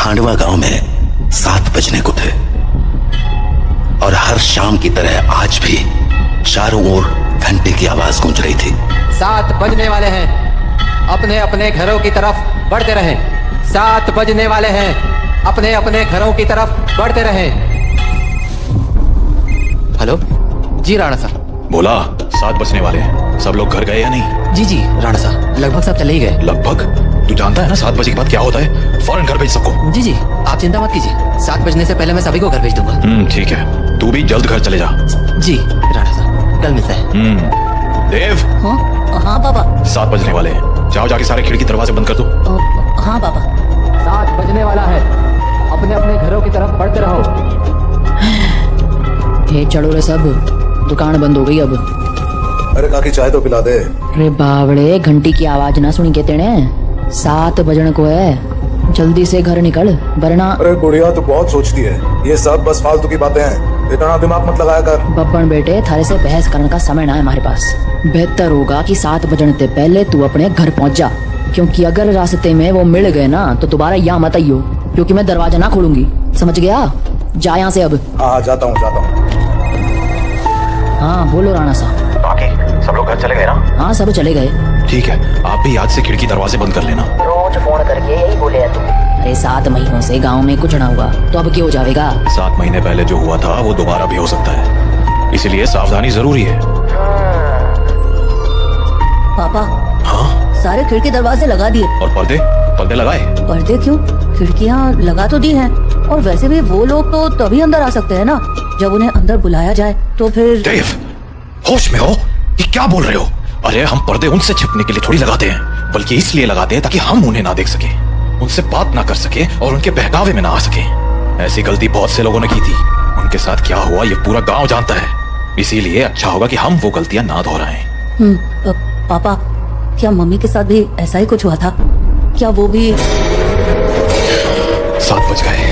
खांडवा गांव में 7 बजने को थे और हर शाम की तरह आज भी चारों ओर घंटे की आवाज गूंज रही थी। 7 बजने वाले हैं, अपने अपने घरों की तरफ बढ़ते रहें। 7 बजने वाले हैं, अपने अपने घरों की तरफ बढ़ते रहें। हेलो जी राणा साहब। बोला 7 बजने वाले हैं, सब लोग घर गए या नहीं? जी राणा साहब, लगभग सब चले ही गए। लगभग? तू जानता है ना 7 बजे के बाद क्या होता है? फौरन घर भेज सबको। जी आप चिंता मत कीजिए, 7 बजने से पहले मैं सभी को घर भेज दूंगा। ठीक है, तू भी जल्द घर चले जा। जी राणा साहब, कल मिलते हैं। देव। हाँ पापा। 7 बजने वाले हैं, जाओ जाके सारे खिड़की दरवाजे बंद कर दो। हाँ पापा। 7 बजने वाला है, अपने अपने घरों की तरफ बढ़ते रहो। ये चलो रे सब, दुकान बंद हो गई अब। अरे काकी चाय तो पिला दे। अरे बावड़े, घंटी की आवाज ना सुनी के तेने? 7 बजने को है, जल्दी से घर निकल वरना। अरे बुढ़िया तो बहुत सोचती है, ये सब बस फालतू की बातें हैं, इतना दिमाग मत लगाया कर। बब्बन बेटे, थारे से बहस करने का समय ना है हमारे पास। बेहतर होगा कि 7 बजने से पहले तू अपने घर पहुंच जा, क्योंकि अगर रास्ते में वो मिल गए ना तो दोबारा यहाँ मत आइयो, क्योंकि मैं दरवाजा ना खोलूंगी, समझ गया? जा यहाँ से अब। हाँ जाता हूँ। हाँ बोलो राणा साहब। बाकी सब लोग घर चले गए ना? हाँ सब चले गए। ठीक है, आप भी याद से खिड़की दरवाजे बंद कर लेना। रोज फोन करके यही बोले है तुम। अरे 7 महीनों से गांव में कुछ ना हुआ तो अब क्या हो जाएगा? 7 महीने पहले जो हुआ था वो दोबारा भी हो सकता है, इसीलिए सावधानी जरूरी है। पापा। हाँ? सारे खिड़की दरवाजे लगा दिए। और पर्दे लगाए? पर्दे क्यों? खिड़कियाँ लगा तो दी हैं, और वैसे भी वो लोग तो तभी अंदर आ सकते हैं ना जब उन्हें अंदर बुलाया जाए, तो फिर। देव, होश में हो? ये क्या बोल रहे हो? अरे हम पर्दे उनसे छिपने के लिए थोड़ी लगाते हैं, बल्कि इसलिए लगाते हैं ताकि हम उन्हें ना देख सके, उनसे बात ना कर सके और उनके बहकावे में ना आ सके। ऐसी गलती बहुत से लोगों ने की थी, उनके साथ क्या हुआ ये पूरा गांव जानता है, इसीलिए अच्छा होगा कि हम वो गलतियां ना दोहराएं। पापा, क्या मम्मी के साथ भी ऐसा ही कुछ हुआ था? क्या वो भी? 7 बज गए,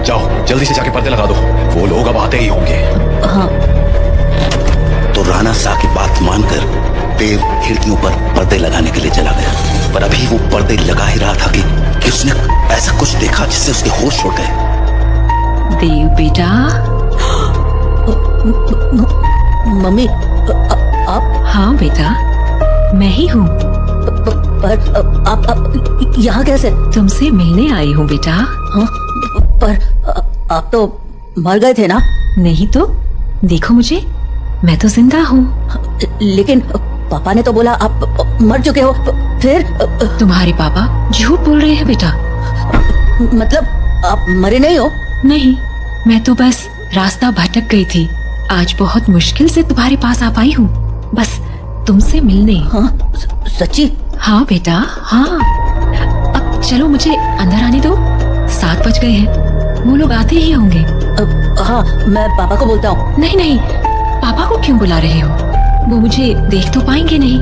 जाओ जल्दी से जाके पर्दे लगा दो, वो लोग अब आते ही होंगे। हाँ। तो राणा साहब की बात मानकर देव खिड़कियों पर पर्दे लगाने के लिए चला गया, पर अभी वो पर्दे लगा ही रहा था कि उसने ऐसा कुछ देखा जिससे उसके होश उड़ गए। देव बेटा। मम्मी, आप? हाँ बेटा, मैं ही हूँ। पर आप यहाँ कैसे? तुमसे मिलने आई हूँ बेटा। हाँ, पर आप तो मर गए थे ना? नहीं तो, देखो मुझे, मैं तो जिंदा हूँ। लेकिन पापा ने तो बोला आप मर चुके हो। फिर? तुम्हारे पापा झूठ बोल रहे हैं बेटा। मतलब आप मरे नहीं हो? नहीं, मैं तो बस रास्ता भटक गई थी, आज बहुत मुश्किल से तुम्हारे पास आ पाई हूँ, बस तुमसे मिलने। हाँ, सच्ची? हाँ बेटा, हाँ। अब चलो मुझे अंदर आने दो, 7 बज गए हैं, वो लोग आते ही होंगे। हाँ, मैं पापा को बोलता हूँ। नहीं, पापा को क्यों बुला रहे हो? वो मुझे देख तो पाएंगे नहीं,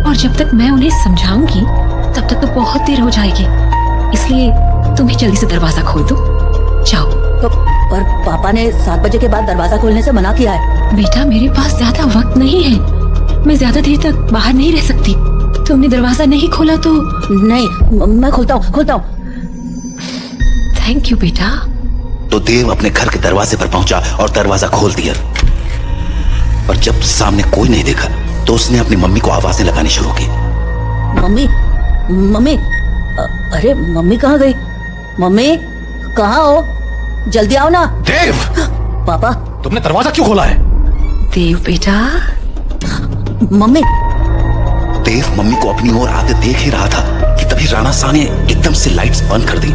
और जब तक मैं उन्हें समझाऊंगी तब तक तो बहुत देर हो जाएगी, इसलिए तुम ही जल्दी से दरवाजा खोल दो, जाओ। पर पापा ने 7 बजे के बाद दरवाजा खोलने से मना किया है। बेटा मेरे पास ज्यादा वक्त नहीं है, मैं ज्यादा देर तक बाहर नहीं रह सकती, तुमने दरवाजा नहीं खोला तो। नहीं, मैं खोलता हूँ। थैंक यू बेटा। तो देव अपने घर के दरवाजे पर पहुंचा और दरवाजा खोल दिया, पर जब सामने कोई नहीं देखा तो उसने अपनी मम्मी को आवाजें लगानी शुरू की। मम्मी, अरे मम्मी कहाँ गई? मम्मी कहाँ हो? जल्दी आओ ना। देव! पापा, तुमने दरवाजा क्यों खोला है? देव बेटा। मम्मी। देव मम्मी को अपनी ओर आते देख ही रहा था कि तभी राणा साहब ने एकदम से लाइट्स बंद कर दी,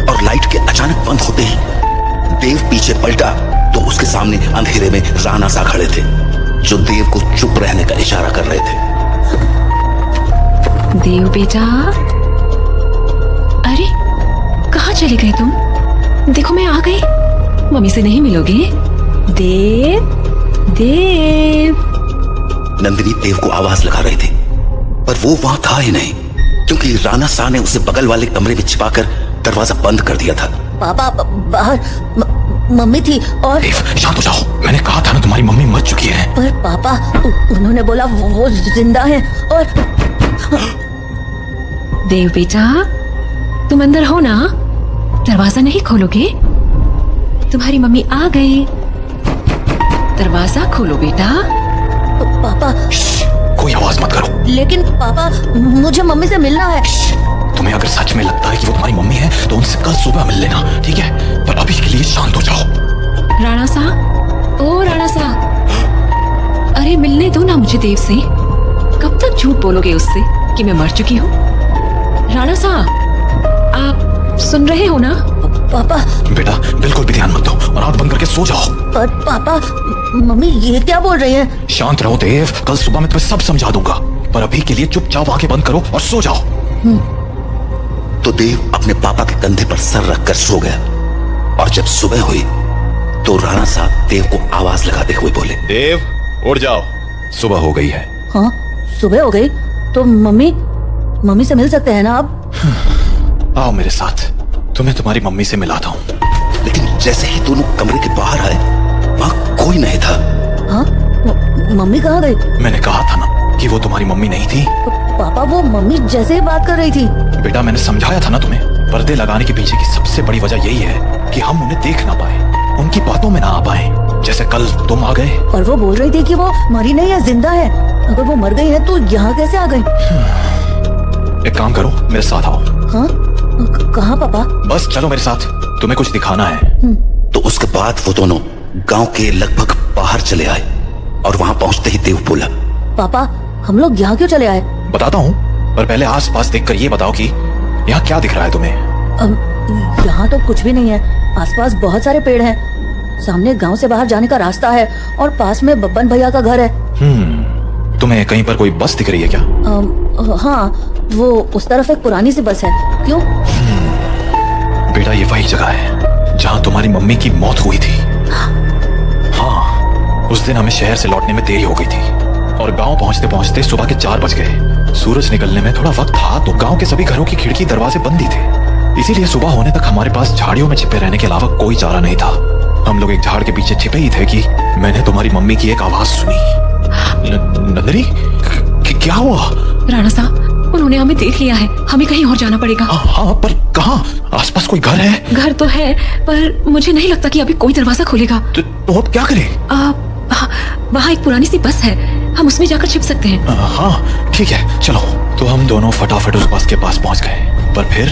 और लाइट के अचानक बंद होते ही देव पीछे पलटा तो उसके सामने अंधेरे में राणा साहब खड़े थे, जो देव को चुप रहने का इशारा कर रहे थे। देव बेटा, अरे कहाँ चले गए तुम? देखो मैं आ गई, मम्मी से नहीं मिलोगे? देव। नंदिनी देव को आवाज लगा रही थी, पर वो वहां था ही नहीं, क्योंकि राणा साहब ने उसे बगल वाले कमरे में छिपाकर दरवाजा बंद कर दिया था। पापा बाहर मम्मी थी और। देव शांत हो जाओ, मैंने कहा था ना तुम्हारी मम्मी मर चुकी है। पर पापा उन्होंने बोला वो जिंदा है। और देव बेटा, तुम अंदर हो ना? दरवाजा नहीं खोलोगे? तुम्हारी मम्मी आ गई। दरवाजा खोलो बेटा। पापा, कोई आवाज मत करो। लेकिन पापा, मुझे मम्मी से मिलना है। तुम्हें अगर सच में लगता है कि वो तुम्हारी मम्मी है तो उनसे कल सुबह मिल लेना, ठीक है? पर अभी के लिए शांत हो जाओ। राणा सा, ओ राणा सा, अरे मिलने दो ना मुझे देव से। कब तक झूठ बोलोगे उससे कि मैं मर चुकी हूँ? राणा सा, आप सुन रहे हो ना? पापा। बेटा बिल्कुल भी ध्यान मत दो और आंख बंद करके सो जाओ। पर पापा, मम्मी ये क्या बोल रही है? शांत रहो देव, कल सुबह मैं तुम्हें सब समझा दूंगा। पर अभी के लिए चुपचाप आंखें बंद करो और सो जाओ। तो देव अपने पापा के कंधे पर सर रखकर सो गया। और जब सुबह हुई तो राणा साहब देव को आवाज लगाते हुए बोले, देव उठ जाओ, सुबह हो गई है। हाँ, सुबह हो गई तो मम्मी से मिल सकते हैं ना आप? आओ मेरे साथ, तुम्हें तुम्हारी मम्मी से मिलाता हूँ। लेकिन जैसे ही दोनों कमरे के बाहर आए वहां कोई नहीं था। हाँ, मम्मी कहाँ गई? मैंने कहा था ना कि वो तुम्हारी मम्मी नहीं थी। पापा, वो मम्मी जैसे ही बात कर रही थी। बेटा मैंने समझाया था ना तुम्हें, पर्दे लगाने के पीछे की सबसे बड़ी वजह यही है कि हम उन्हें देख ना पाए, उनकी बातों में ना आ पाए। जैसे कल तुम आ गए। और वो बोल रही थी कि वो मरी नहीं है, जिंदा है। अगर वो मर गई है तो यहाँ कैसे आ गई? एक काम करो, मेरे साथ आओ। हाँ, कहाँ पापा? बस चलो मेरे साथ, तुम्हें कुछ दिखाना है। तो उसके बाद वो दोनों गांव के लगभग बाहर चले आए और वहां पहुंचते ही देव बोला, पापा, हम लोग यहाँ क्यों चले आए? बताता हूँ, पर पहले आसपास देखकर ये बताओ कि यहाँ क्या दिख रहा है तुम्हें? यहाँ तो कुछ भी नहीं है। आसपास बहुत सारे पेड़ हैं। सामने गांव से बाहर जाने का रास्ता है और पास में बब्बन भैया का घर है। तुम्हें कहीं पर कोई बस दिख रही है क्या? हाँ, वो उस तरफ एक पुरानी सी बस है। क्यों? बेटा ये वही जगह है जहाँ तुम्हारी मम्मी की मौत हुई थी। हाँ, उस दिन हमें शहर से लौटने में देरी हो गई थी और गांव पहुंचते पहुंचते सुबह के 4 बज गए। सूरज निकलने में थोड़ा वक्त था तो गांव के सभी घरों की खिड़की दरवाजे बंद ही थे। इसीलिए सुबह होने तक हमारे पास झाड़ियों में छिपे रहने के अलावा कोई चारा नहीं था। हम लोग एक झाड़ के पीछे छिपे ही थे कि मैंने तुम्हारी मम्मी की एक आवाज सुनी। नंदिनी, क्या हुआ? राणा साहब, उन्होंने हमें देख लिया है, हमें कहीं और जाना पड़ेगा। हाँ, पर कहाँ? आसपास कोई घर है? घर तो है, पर मुझे नहीं लगता कि अभी कोई दरवाजा खोलेगा। तो अब क्या करें? वहाँ एक पुरानी सी बस है, हम उसमें जाकर छिप सकते हैं। हाँ ठीक है, चलो। तो हम दोनों फटाफट उस बस के पास पहुंच गए। पर फिर